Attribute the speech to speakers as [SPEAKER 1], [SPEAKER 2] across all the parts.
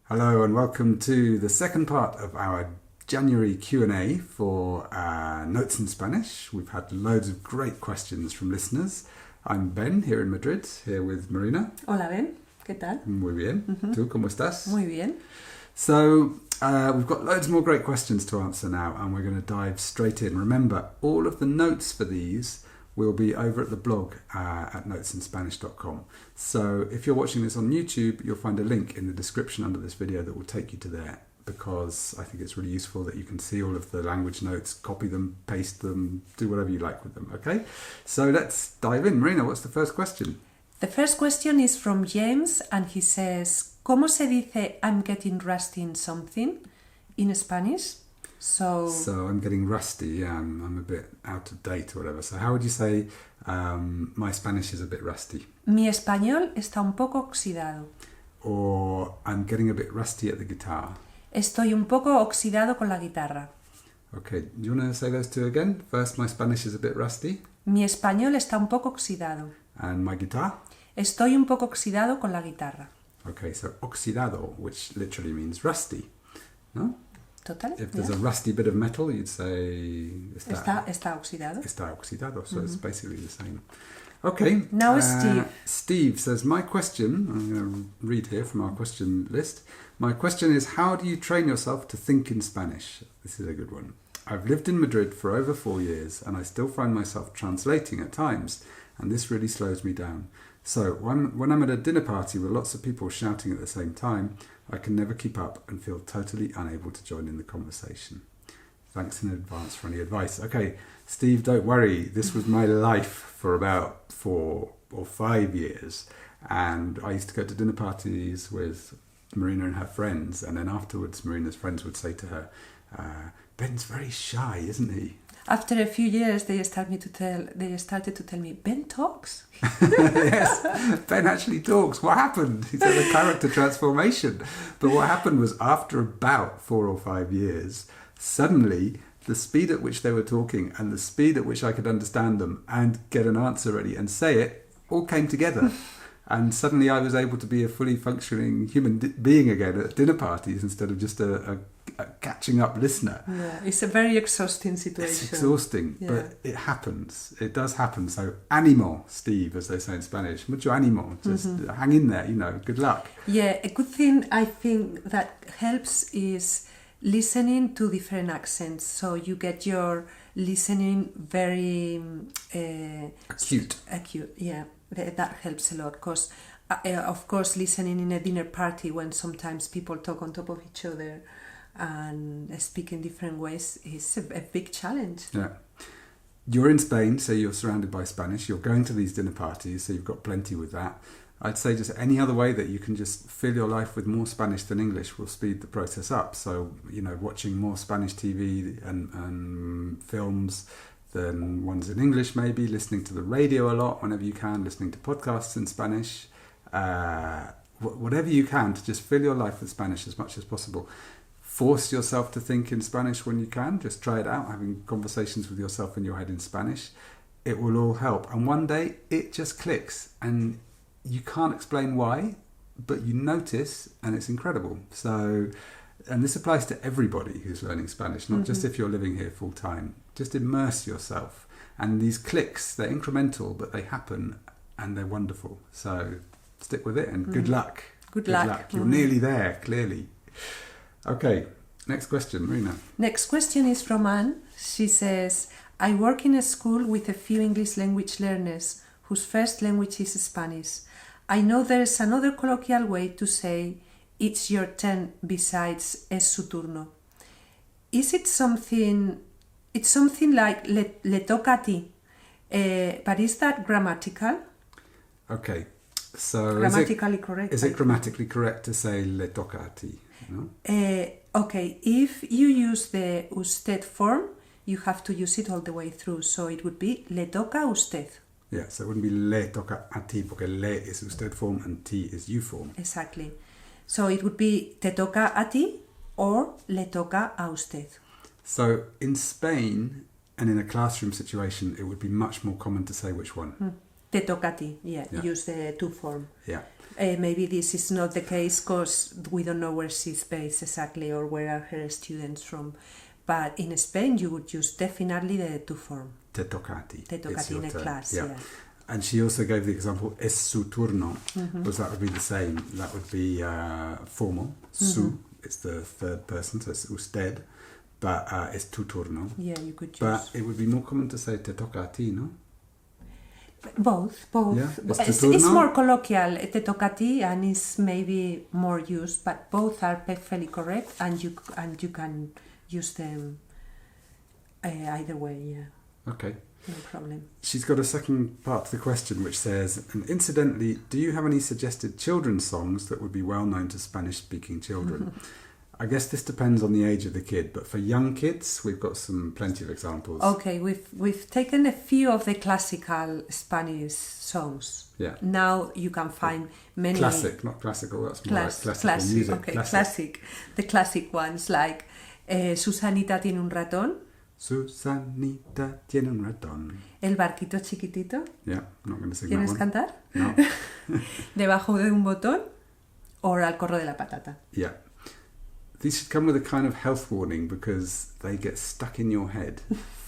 [SPEAKER 1] Hello and welcome to the second part of our January Q&A for Notes in Spanish. We've had loads of great questions from listeners. I'm Ben here in Madrid, here with Marina.
[SPEAKER 2] Hola Ben, ¿qué tal?
[SPEAKER 1] Muy bien. ¿Tú cómo estás?
[SPEAKER 2] Muy bien.
[SPEAKER 1] So we've got loads more great questions to answer now and we're going to dive straight in. Remember, all of the notes for these will be over at the blog at notesinspanish.com. So if you're watching this on YouTube, you'll find a link in the description under this video that will take you to there, because I think it's really useful that you can see all of the language notes, copy them, paste them, do whatever you like with them, okay? So let's dive in. Marina, what's the first question?
[SPEAKER 2] The first question is from James and he says, ¿Cómo se dice I'm getting rusty in something in Spanish? So
[SPEAKER 1] I'm getting rusty, yeah, I'm a bit out of date or whatever. So how would you say my Spanish is a bit rusty?
[SPEAKER 2] Mi español está un poco oxidado.
[SPEAKER 1] Or I'm getting a bit rusty at the guitar.
[SPEAKER 2] Estoy un poco oxidado con la guitarra.
[SPEAKER 1] Okay, do you want to say those two again? First, my Spanish is a bit rusty.
[SPEAKER 2] Mi español está un poco oxidado.
[SPEAKER 1] And my guitar?
[SPEAKER 2] Estoy un poco oxidado con la guitarra.
[SPEAKER 1] Okay, so oxidado, which literally means rusty, no?
[SPEAKER 2] Totally.
[SPEAKER 1] If there's a rusty bit of metal, you'd say
[SPEAKER 2] Está oxidado.
[SPEAKER 1] Está oxidado, so it's basically the same. Okay.
[SPEAKER 2] Now Steve.
[SPEAKER 1] Steve says, my question, I'm going to read here from our question list. My question is, how do you train yourself to think in Spanish? This is a good one. I've lived in Madrid for over 4 years and I still find myself translating at times, and this really slows me down. So when I'm at a dinner party with lots of people shouting at the same time, I can never keep up and feel totally unable to join in the conversation. Thanks in advance for any advice. Okay, Steve, don't worry. This was my life for about 4 or 5 years. And I used to go to dinner parties with Marina and her friends. And then afterwards, Marina's friends would say to her, Ben's very shy, isn't he?
[SPEAKER 2] After a few years, they started to tell me, Ben talks?
[SPEAKER 1] Yes, Ben actually talks. What happened? He said a character transformation. But what happened was, after about 4 or 5 years, suddenly the speed at which they were talking and the speed at which I could understand them and get an answer ready and say it all came together. And suddenly I was able to be a fully functioning human being again at dinner parties instead of just a catching up listener.
[SPEAKER 2] Yeah, it's a very exhausting situation.
[SPEAKER 1] It's exhausting,
[SPEAKER 2] yeah.
[SPEAKER 1] But it happens. It does happen. So ánimo, Steve, as they say in Spanish. Mucho ánimo. Just hang in there, good luck.
[SPEAKER 2] Yeah, a good thing I think that helps is listening to different accents. So you get your listening very...
[SPEAKER 1] Acute,
[SPEAKER 2] yeah. That helps a lot because, of course, listening in a dinner party when sometimes people talk on top of each other and speak in different ways is a big challenge.
[SPEAKER 1] Yeah. You're in Spain, so you're surrounded by Spanish. You're going to these dinner parties, so you've got plenty with that. I'd say just any other way that you can just fill your life with more Spanish than English will speed the process up. So, watching more Spanish TV and films than ones in English, maybe listening to the radio a lot whenever you can, listening to podcasts in Spanish, whatever you can to just fill your life with Spanish as much as possible. Force yourself to think in Spanish when you can. Just try it out, having conversations with yourself in your head in Spanish. It will all help. And one day it just clicks and you can't explain why, but you notice and it's incredible. So, and this applies to everybody who's learning Spanish, not just if you're living here full time. Just immerse yourself. And these clicks, they're incremental, but they happen and they're wonderful. So stick with it and good luck.
[SPEAKER 2] Good luck.
[SPEAKER 1] You're nearly there, clearly. Okay, next question, Marina.
[SPEAKER 2] Next question is from Anne. She says, I work in a school with a few English language learners whose first language is Spanish. I know there is another colloquial way to say it's your turn besides es su turno. Is it something... It's something like le toca a ti, but is that grammatical?
[SPEAKER 1] Okay, so
[SPEAKER 2] grammatically correct.
[SPEAKER 1] Is it grammatically correct to say le toca a ti? No?
[SPEAKER 2] Okay, if you use the usted form, you have to use it all the way through. So it would be le toca a usted.
[SPEAKER 1] Yeah, so it wouldn't be le toca a ti, porque le is usted form and ti is you form.
[SPEAKER 2] Exactly. So it would be te toca a ti or le toca a usted.
[SPEAKER 1] So in Spain and in a classroom situation, it would be much more common to say which one.
[SPEAKER 2] Te toca a ti, yeah. Use the to form.
[SPEAKER 1] Yeah.
[SPEAKER 2] Maybe this is not the case because we don't know where she's based exactly or where are her students from. But in Spain, you would use definitely the to form.
[SPEAKER 1] Te toca a ti.
[SPEAKER 2] Te toca a ti in a class, yeah.
[SPEAKER 1] And she also gave the example, es su turno, because that would be the same. That would be formal. Su, it's the third person, so it's usted. But es tu turno.
[SPEAKER 2] Yeah, you could use.
[SPEAKER 1] But it would be more common to say te toca a ti, no?
[SPEAKER 2] Both.
[SPEAKER 1] Yeah,
[SPEAKER 2] it's more colloquial, te toca a ti, and it's maybe more used, but both are perfectly correct, and you can use them either way, yeah.
[SPEAKER 1] Okay.
[SPEAKER 2] No problem.
[SPEAKER 1] She's got a second part to the question which says, and incidentally, do you have any suggested children's songs that would be well known to Spanish-speaking children? I guess this depends on the age of the kid, but for young kids, we've got plenty of examples.
[SPEAKER 2] Okay, we've taken a few of the classical Spanish songs.
[SPEAKER 1] Yeah.
[SPEAKER 2] Now you can find many...
[SPEAKER 1] Classic, not classical, that's more like classical music.
[SPEAKER 2] Okay, classic. The classic ones like Susanita tiene un ratón.
[SPEAKER 1] Susanita tiene un ratón.
[SPEAKER 2] El barquito chiquitito.
[SPEAKER 1] Yeah, I'm not going to sing that
[SPEAKER 2] ¿Quieres
[SPEAKER 1] one.
[SPEAKER 2] cantar?
[SPEAKER 1] No.
[SPEAKER 2] Debajo de un botón. Or Al corro de la patata.
[SPEAKER 1] Yeah. These should come with a kind of health warning because they get stuck in your head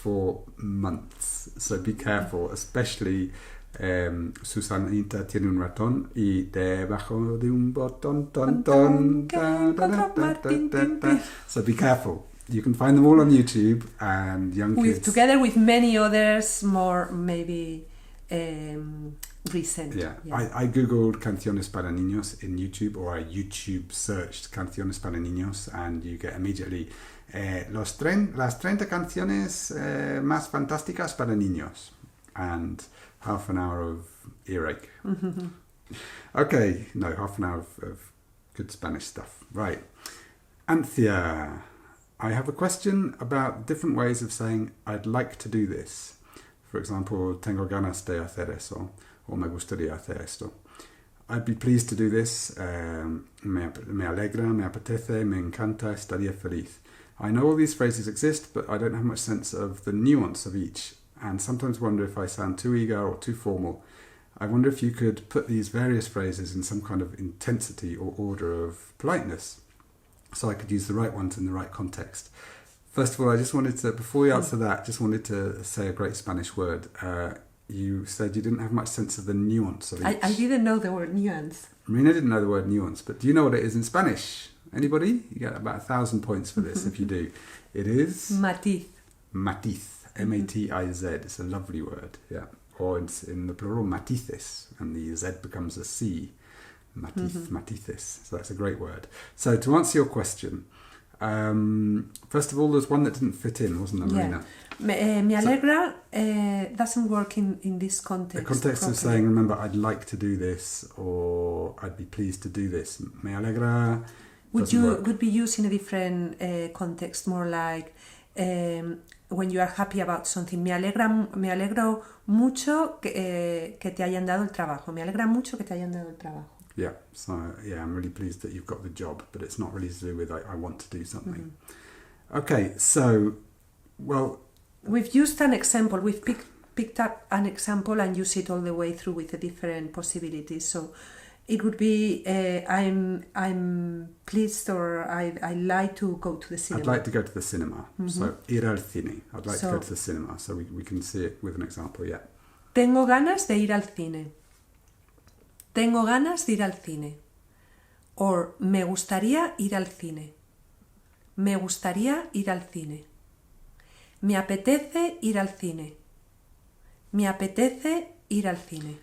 [SPEAKER 1] for months. So be careful, especially Susanita tiene un ratón y debajo de un botón, ton, ton, da, da, da, da, da, da. So be careful. You can find them all on YouTube, and young kids...
[SPEAKER 2] Together with many others, more maybe recent.
[SPEAKER 1] Yeah. I googled canciones para niños in YouTube, or I YouTube searched canciones para niños, and you get immediately las 30 canciones más fantásticas para niños, and half an hour of earache. Okay, no, half an hour of good Spanish stuff. Right. Anthea, I have a question about different ways of saying I'd like to do this. For example, tengo ganas de hacer eso, or me gustaría hacer esto. I'd be pleased to do this. Me alegra, me apetece, me encanta, estaría feliz. I know all these phrases exist, but I don't have much sense of the nuance of each, and sometimes wonder if I sound too eager or too formal. I wonder if you could put these various phrases in some kind of intensity or order of politeness, so I could use the right ones in the right context. First of all, I just wanted to, before we answer that, just wanted to say a great Spanish word. You said you didn't have much sense of the nuance of each.
[SPEAKER 2] I didn't know the word nuance.
[SPEAKER 1] Marina didn't know the word nuance, but do you know what it is in Spanish? Anybody? You get about 1,000 points for this if you do. It is...
[SPEAKER 2] Matiz.
[SPEAKER 1] Matiz. M-A-T-I-Z. It's a lovely word, yeah. Or it's in the plural, matices, and the Z becomes a C. Matiz, matices. So that's a great word. So to answer your question, first of all, there's one that didn't fit in, wasn't there, Marina?
[SPEAKER 2] Me alegra doesn't work in this context.
[SPEAKER 1] The context properly. Of saying, remember, I'd like to do this, or I'd be pleased to do this. Me alegra
[SPEAKER 2] would be used in a different context, more like when you are happy about something. Me alegro mucho que te hayan dado el trabajo. Me alegra mucho que te hayan dado el trabajo. Yeah, so I'm really pleased that you've got the job, but it's not really to do with I want to do something. Okay, so, well... We've used an example, we've picked up an example and used it all the way through with the different possibilities. So it would be, I'm pleased, or I like to go to the cinema.
[SPEAKER 1] I'd like to go to the cinema. So, ir al cine. I'd like to go to the cinema. So we can see it with an example, yeah.
[SPEAKER 2] Tengo ganas de ir al cine. Tengo ganas de ir al cine. Or me gustaría ir al cine. Me gustaría ir al cine. Me apetece ir al cine. Me apetece ir al cine.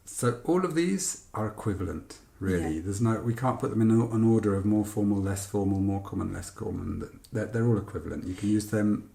[SPEAKER 1] So all of these are equivalent, really.
[SPEAKER 2] Yeah.
[SPEAKER 1] We can't put them in an order of more formal, less formal, more common, less common. They're all equivalent. You can use them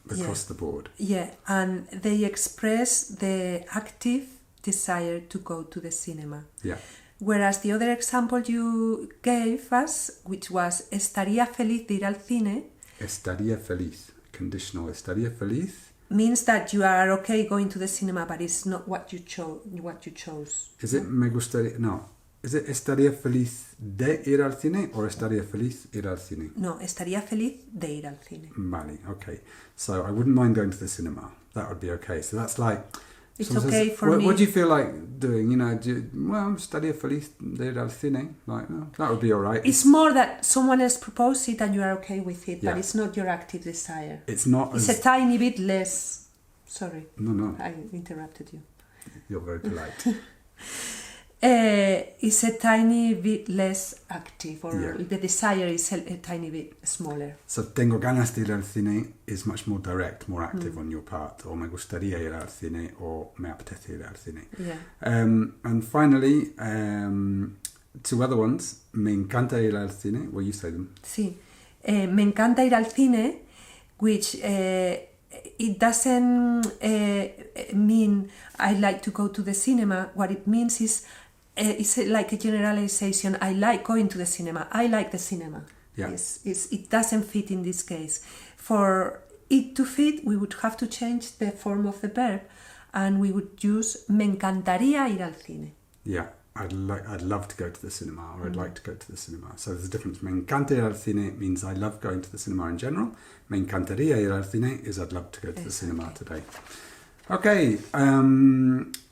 [SPEAKER 1] across the board. Yeah,
[SPEAKER 2] and they express the active desire to go to the cinema.
[SPEAKER 1] Yeah.
[SPEAKER 2] Whereas the other example you gave us, which was estaría feliz de ir al cine.
[SPEAKER 1] Estaría feliz. Conditional. Estaría feliz.
[SPEAKER 2] Means that you are okay going to the cinema, but it's not what you chose.
[SPEAKER 1] Is it me gustaría? No. Is it estaría feliz de ir al cine or estaría feliz ir al cine?
[SPEAKER 2] No, estaría feliz de ir al cine.
[SPEAKER 1] Vale, okay. So I wouldn't mind going to the cinema. That would be okay. So that's like,
[SPEAKER 2] It's
[SPEAKER 1] Someone
[SPEAKER 2] okay
[SPEAKER 1] says,
[SPEAKER 2] for me.
[SPEAKER 1] What do you feel like doing? You know, well, estaría feliz de ir al cine. Like, oh, that would be all right.
[SPEAKER 2] It's more that someone else proposed it and you are okay with it,
[SPEAKER 1] Yeah.
[SPEAKER 2] but it's not your active desire.
[SPEAKER 1] It's not
[SPEAKER 2] It's
[SPEAKER 1] as...
[SPEAKER 2] a tiny bit less. Sorry,
[SPEAKER 1] No,
[SPEAKER 2] I interrupted you.
[SPEAKER 1] you're very polite.
[SPEAKER 2] It's a tiny bit less active, or
[SPEAKER 1] Yeah.
[SPEAKER 2] the desire is a tiny bit smaller.
[SPEAKER 1] So, tengo ganas de ir al cine is much more direct, more active on your part. Or me gustaría ir al cine, or me apetece ir al cine.
[SPEAKER 2] Yeah.
[SPEAKER 1] And finally, two other ones. Me encanta ir al cine. Well, you say them.
[SPEAKER 2] Sí. Me encanta ir al cine, which it doesn't mean I like to go to the cinema. What it means is it's like a generalization. I like going to the cinema. I like the cinema.
[SPEAKER 1] Yeah.
[SPEAKER 2] It doesn't fit in this case. For it to fit, we would have to change the form of the verb, and we would use me encantaría ir al cine.
[SPEAKER 1] Yeah. I'd love to go to the cinema, or I'd like to go to the cinema. So there's a difference. Me encanta ir al cine means I love going to the cinema in general. Me encantaría ir al cine is I'd love to go to the cinema today. Okay.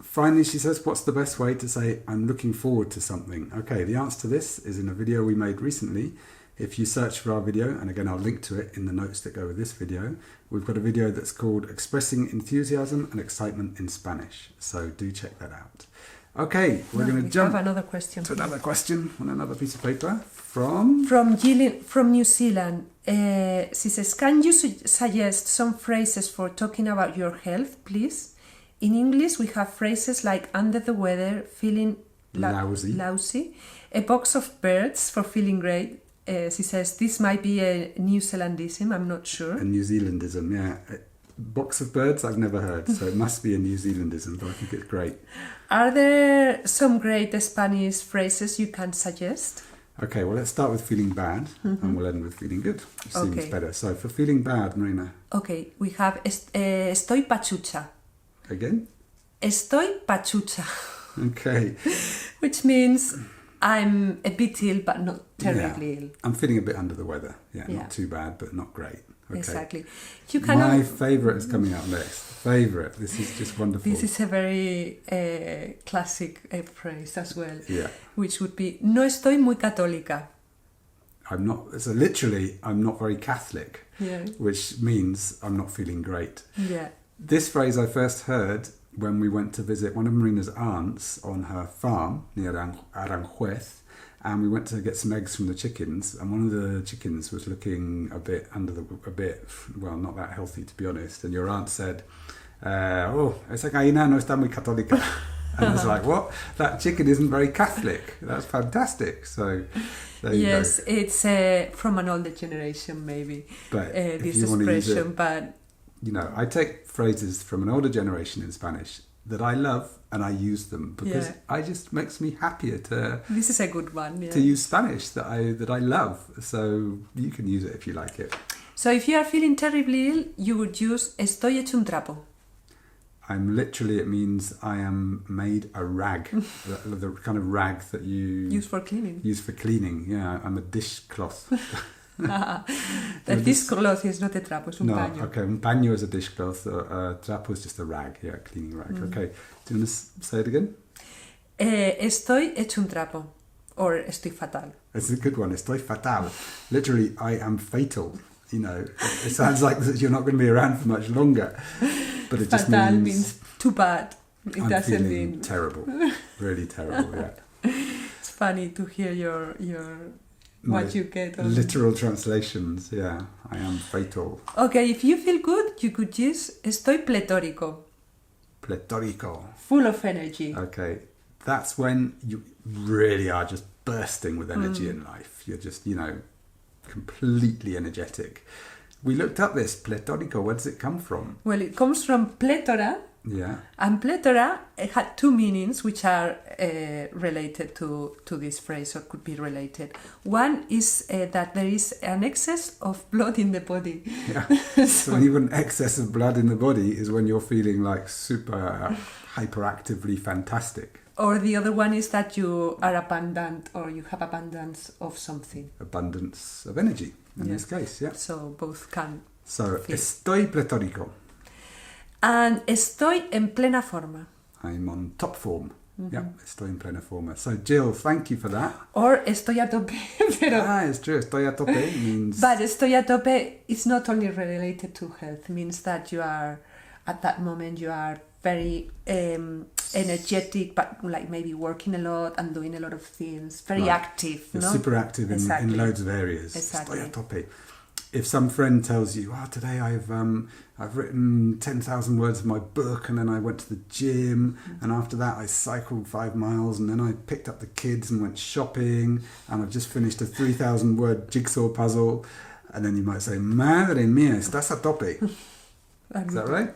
[SPEAKER 1] Finally, she says, what's the best way to say I'm looking forward to something? Okay, the answer to this is in a video we made recently. If you search for our video, and again I'll link to it in the notes that go with this video, we've got a video that's called Expressing Enthusiasm and Excitement in Spanish. So do check that out. Okay, we're going to jump
[SPEAKER 2] have another question.
[SPEAKER 1] to another question on another piece of paper from
[SPEAKER 2] Gillian from New Zealand. She says, can you suggest some phrases for talking about your health, please? In English, we have phrases like under the weather, feeling lousy, a box of birds for feeling great. She says this might be a New Zealandism, I'm not sure.
[SPEAKER 1] a New Zealandism, yeah. A box of birds I've never heard, so it must be a New Zealandism, but I think it's great.
[SPEAKER 2] Are there some great Spanish phrases you can suggest?
[SPEAKER 1] Okay, well, let's start with feeling bad, and we'll end with feeling good. It seems
[SPEAKER 2] Okay.
[SPEAKER 1] better. So for feeling bad, Marina,
[SPEAKER 2] Okay, we have estoy pachucha.
[SPEAKER 1] again?
[SPEAKER 2] Estoy pachucha,
[SPEAKER 1] Okay.
[SPEAKER 2] which means I'm a bit ill, but not terribly ill.
[SPEAKER 1] I'm feeling a bit under the weather. Yeah,
[SPEAKER 2] Yeah.
[SPEAKER 1] not too bad, but not great. Okay.
[SPEAKER 2] Exactly. You cannot.
[SPEAKER 1] My favourite is coming up next. Favourite. This is just wonderful.
[SPEAKER 2] This is a very classic phrase as well,
[SPEAKER 1] Yeah.
[SPEAKER 2] which would be no estoy muy católica.
[SPEAKER 1] I'm not, so literally, I'm not very Catholic,
[SPEAKER 2] Yeah.
[SPEAKER 1] which means I'm not feeling great.
[SPEAKER 2] Yeah.
[SPEAKER 1] This phrase I first heard when we went to visit one of Marina's aunts on her farm near Aranjuez, and we went to get some eggs from the chickens, and one of the chickens was looking a bit well, not that healthy, to be honest, and your aunt said, esa gallina no está muy católica. And I was like, what? That chicken isn't very Catholic. That's fantastic. So there you
[SPEAKER 2] Yes,
[SPEAKER 1] go.
[SPEAKER 2] it's from an older generation, maybe,
[SPEAKER 1] But if
[SPEAKER 2] this
[SPEAKER 1] you want to use
[SPEAKER 2] expression,
[SPEAKER 1] it,
[SPEAKER 2] but
[SPEAKER 1] you know, I take phrases from an older generation in Spanish that I love and I use them because I just makes me happier to
[SPEAKER 2] this is a good one. Yeah.
[SPEAKER 1] to use Spanish that I love. So you can use it if you like it.
[SPEAKER 2] So if you are feeling terribly ill, you would use estoy hecho un trapo.
[SPEAKER 1] It means I am made a rag, the kind of rag that you
[SPEAKER 2] Use for cleaning.
[SPEAKER 1] use for cleaning. Yeah, I'm a dishcloth.
[SPEAKER 2] The dishcloth is not a trapo, es un
[SPEAKER 1] No,
[SPEAKER 2] paño.
[SPEAKER 1] okay, un paño is a dishcloth, trapo is just a rag, yeah, a cleaning rag. Okay, do you want to say it again?
[SPEAKER 2] Estoy hecho un trapo, or estoy fatal.
[SPEAKER 1] It's a good one, estoy fatal. Literally, I am fatal. You know, it sounds like that you're not going to be around for much longer, but it just
[SPEAKER 2] Fatal
[SPEAKER 1] means
[SPEAKER 2] means too bad. It
[SPEAKER 1] I'm
[SPEAKER 2] doesn't
[SPEAKER 1] feeling
[SPEAKER 2] mean.
[SPEAKER 1] terrible, really terrible. Yeah.
[SPEAKER 2] It's funny to hear your
[SPEAKER 1] My
[SPEAKER 2] what you get. On.
[SPEAKER 1] literal translations. Yeah, I am fatal.
[SPEAKER 2] Okay, if you feel good, you could use estoy pletórico,
[SPEAKER 1] Pletórico.
[SPEAKER 2] full of energy.
[SPEAKER 1] Okay, that's when you really are just bursting with energy in life. You're just, you know, completely energetic. We looked up this pletórico. Where does it come from?
[SPEAKER 2] Well, it comes from plethora,
[SPEAKER 1] Yeah.
[SPEAKER 2] and plethora had two meanings which are related to this phrase, or could be related. One is that there is an excess of blood in the body.
[SPEAKER 1] Yeah. So when you've got an excess of blood in the body is when you're feeling like super hyperactively fantastic.
[SPEAKER 2] Or the other one is that you are abundant, or you have abundance of something.
[SPEAKER 1] Abundance of energy in this case, yeah.
[SPEAKER 2] So both can.
[SPEAKER 1] So
[SPEAKER 2] Feel.
[SPEAKER 1] estoy pletórico.
[SPEAKER 2] And estoy en plena forma.
[SPEAKER 1] I'm on top form. Yeah, estoy en plena forma. So Jill, thank you for that.
[SPEAKER 2] Or estoy a tope. Pero,
[SPEAKER 1] It's true. Estoy a tope means...
[SPEAKER 2] but estoy a tope is not only related to health. It means that you are, at that moment, you are very energetic, but like maybe working a lot and doing a lot of things. Very active,
[SPEAKER 1] You're
[SPEAKER 2] no?
[SPEAKER 1] super active in loads of areas.
[SPEAKER 2] Exactly.
[SPEAKER 1] Estoy a tope. If some friend tells you, today I've written 10,000 words of my book, and then I went to the gym, and after that I cycled 5 miles, and then I picked up the kids and went shopping, and I've just finished a 3,000 word jigsaw puzzle, and then you might say, madre mía, estás a tope. Is that right?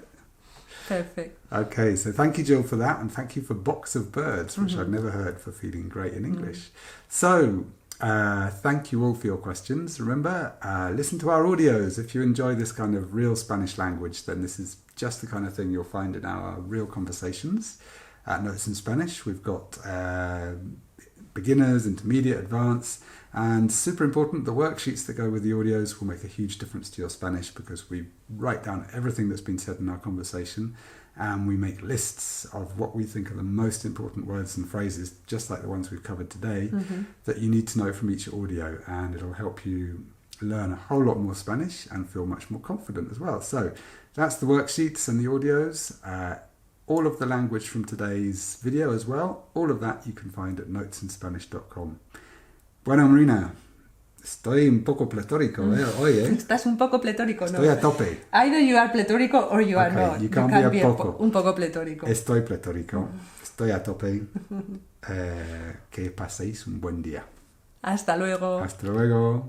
[SPEAKER 2] Perfect.
[SPEAKER 1] Okay, so thank you, Jill, for that, and thank you for Box of Birds, which I've never heard, for feeling great in English. So, thank you all for your questions. Remember, listen to our audios. If you enjoy this kind of real Spanish language, then this is just the kind of thing you'll find in our real conversations at Notes in Spanish. We've got beginners, intermediate, advanced, and super important, the worksheets that go with the audios will make a huge difference to your Spanish, because we write down everything that's been said in our conversation, and we make lists of what we think are the most important words and phrases, just like the ones we've covered today, that you need to know from each audio, and it'll help you learn a whole lot more Spanish and feel much more confident as well. So that's the worksheets and the audios. All of the language from today's video as well, all of that you can find at notesinspanish.com. Bueno, Marina, estoy un poco pletórico hoy, ¿eh?
[SPEAKER 2] Estás un poco pletórico, ¿no?
[SPEAKER 1] Estoy a tope.
[SPEAKER 2] Either you are pletórico or you are
[SPEAKER 1] Okay,
[SPEAKER 2] not.
[SPEAKER 1] you can't be a poco.
[SPEAKER 2] Un poco pletórico.
[SPEAKER 1] Estoy pletórico. Estoy a tope. Que paséis un buen día.
[SPEAKER 2] Hasta luego.
[SPEAKER 1] Hasta luego.